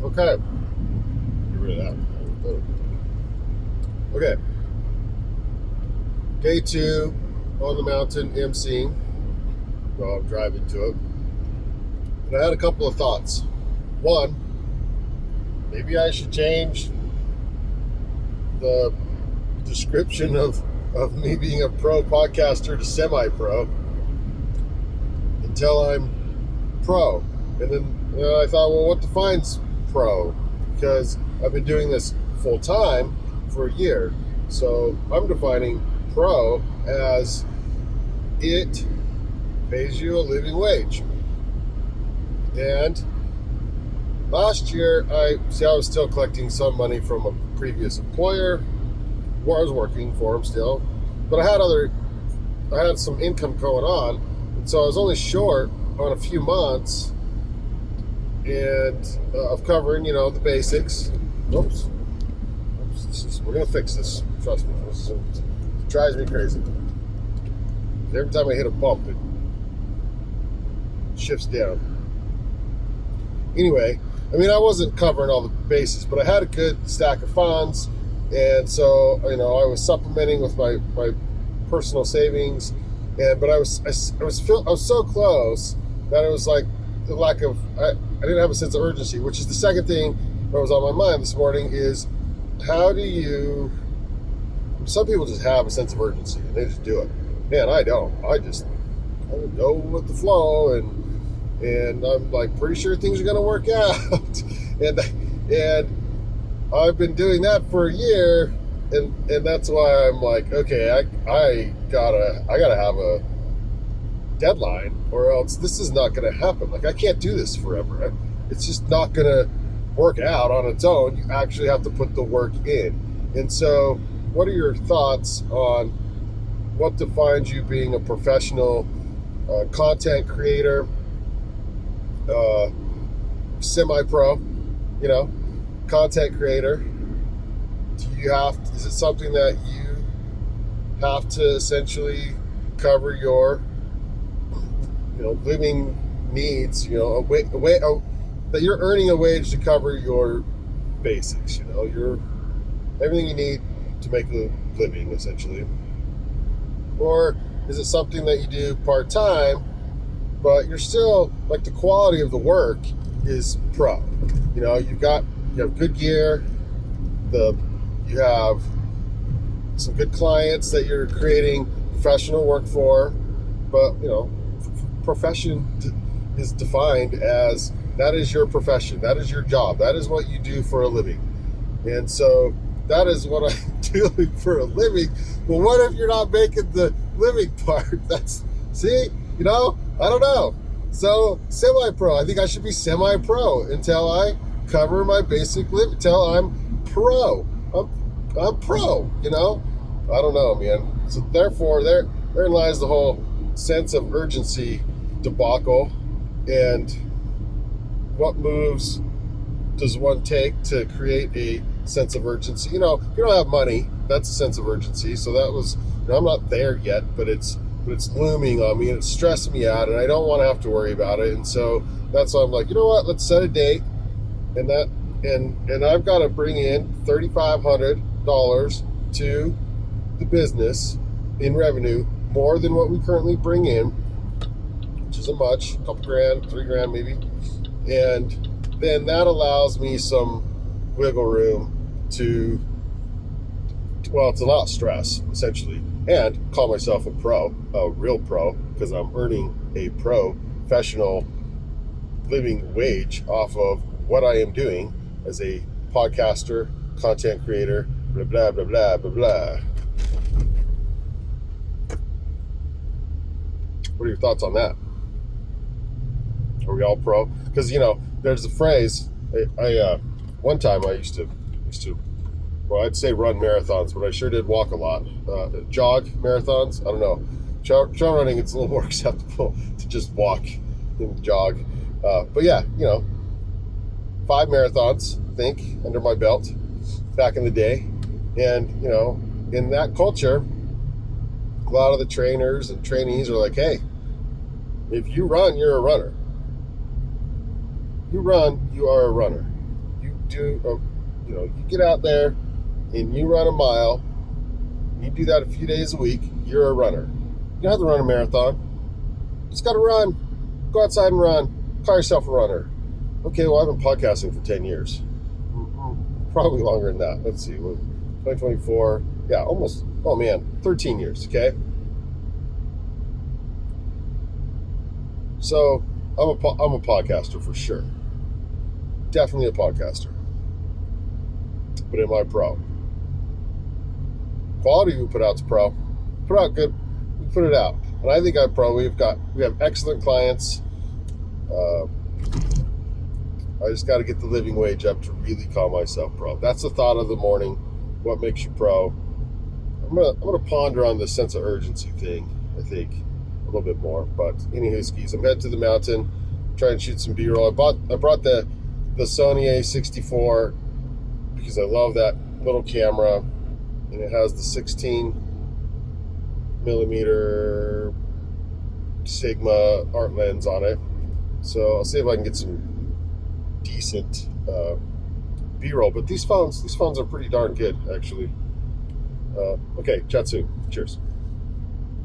Okay. Get rid of that. Okay. Day 2 on the mountain, emceeing. Well, I'm driving to it. And I had a couple of thoughts. One, maybe I should change the description of me being a pro podcaster to semi-pro until I'm pro. And then I thought, well, what defines pro? Because I've been doing this full time for a year. So I'm defining pro as it pays you a living wage. And last year, I was still collecting some money from a previous employer where I was working for him still, but I had some income going on, and so I was only short on a few months and of covering, the basics. Oops. We're gonna fix this. Trust me. It drives me crazy. Every time I hit a bump, it shifts down. Anyway, I wasn't covering all the bases, but I had a good stack of funds, and so I was supplementing with my personal savings, but I was so close that it was like the lack of I didn't have a sense of urgency, which is the second thing that was on my mind this morning is how do you? Some people just have a sense of urgency and they just do it. Man, I don't. I go with the flow, and I'm like pretty sure things are going to work out, and I've been doing that for a year, and that's why I'm like, okay, I gotta have a deadline, or else this is not going to happen. Like I can't do this forever. It's just not going to work out on its own. You actually have to put the work in. And so, what are your thoughts on what defines you being a professional content creator, semi-pro, content creator? Is it something that you have to essentially cover your, living needs, that you're earning a wage to cover your basics, your everything you need to make a living, essentially? Or is it something that you do part-time, but you're still, like, the quality of the work is pro? You have good gear, you have some good clients that you're creating professional work for, but, profession is defined as that is your profession, that is your job, that is what you do for a living. And so that is what I'm doing for a living. But what if you're not making the living part? I don't know. So semi-pro, I think I should be semi-pro until I cover my basic living, until I'm pro. I'm pro, I don't know, man. So therefore, therein lies the whole sense of urgency debacle. And what moves does one take to create a sense of urgency? If you don't have money, that's a sense of urgency. So that was, I'm not there yet, but it's looming on me and it's stressing me out, and I don't want to have to worry about it. And so that's why I'm like, you know what? Let's set a date, and I've got to bring in $3,500 to the business in revenue, more than what we currently bring in, which isn't much, a couple grand, $3,000 maybe. And then that allows me some wiggle room to not stress, essentially, and call myself a real pro, because I'm earning a professional living wage off of what I am doing as a podcaster, content creator, blah, blah, blah, blah, blah, blah. What are your thoughts on that? Are we all pro? Because, there's a phrase, one time I used to, well, I'd say run marathons, but I sure did walk a lot. Jog marathons, I don't know. Trail running, it's a little more acceptable to just walk and jog. But yeah, 5 marathons, I think, under my belt back in the day. And, in that culture, a lot of the trainers and trainees are like, hey, if you run, you're a runner. You run, you are a runner. you get out there and you run a mile. You do that a few days a week. You're a runner. You don't have to run a marathon. You just got to run. Go outside and run. Call yourself a runner. Okay, well, I've been podcasting for 10 years. Probably longer than that. Let's see. 2024. Yeah, almost. Oh, man. 13 years, okay? So, I'm a podcaster for sure. Definitely a podcaster. But am I pro? Quality we put out's pro. Put out good. We put it out. And I think I'm pro. We have excellent clients. I just got to get the living wage up to really call myself pro. That's the thought of the morning. What makes you pro? I'm gonna ponder on the sense of urgency thing. I think a little bit more. But anywho, skis. I'm heading to the mountain. Try and shoot some B-roll. I brought the Sony A64 because I love that little camera, and it has the 16 millimeter Sigma art lens on it. So I'll see if I can get some decent B-roll. But these phones are pretty darn good, actually. Okay, chat soon. Cheers.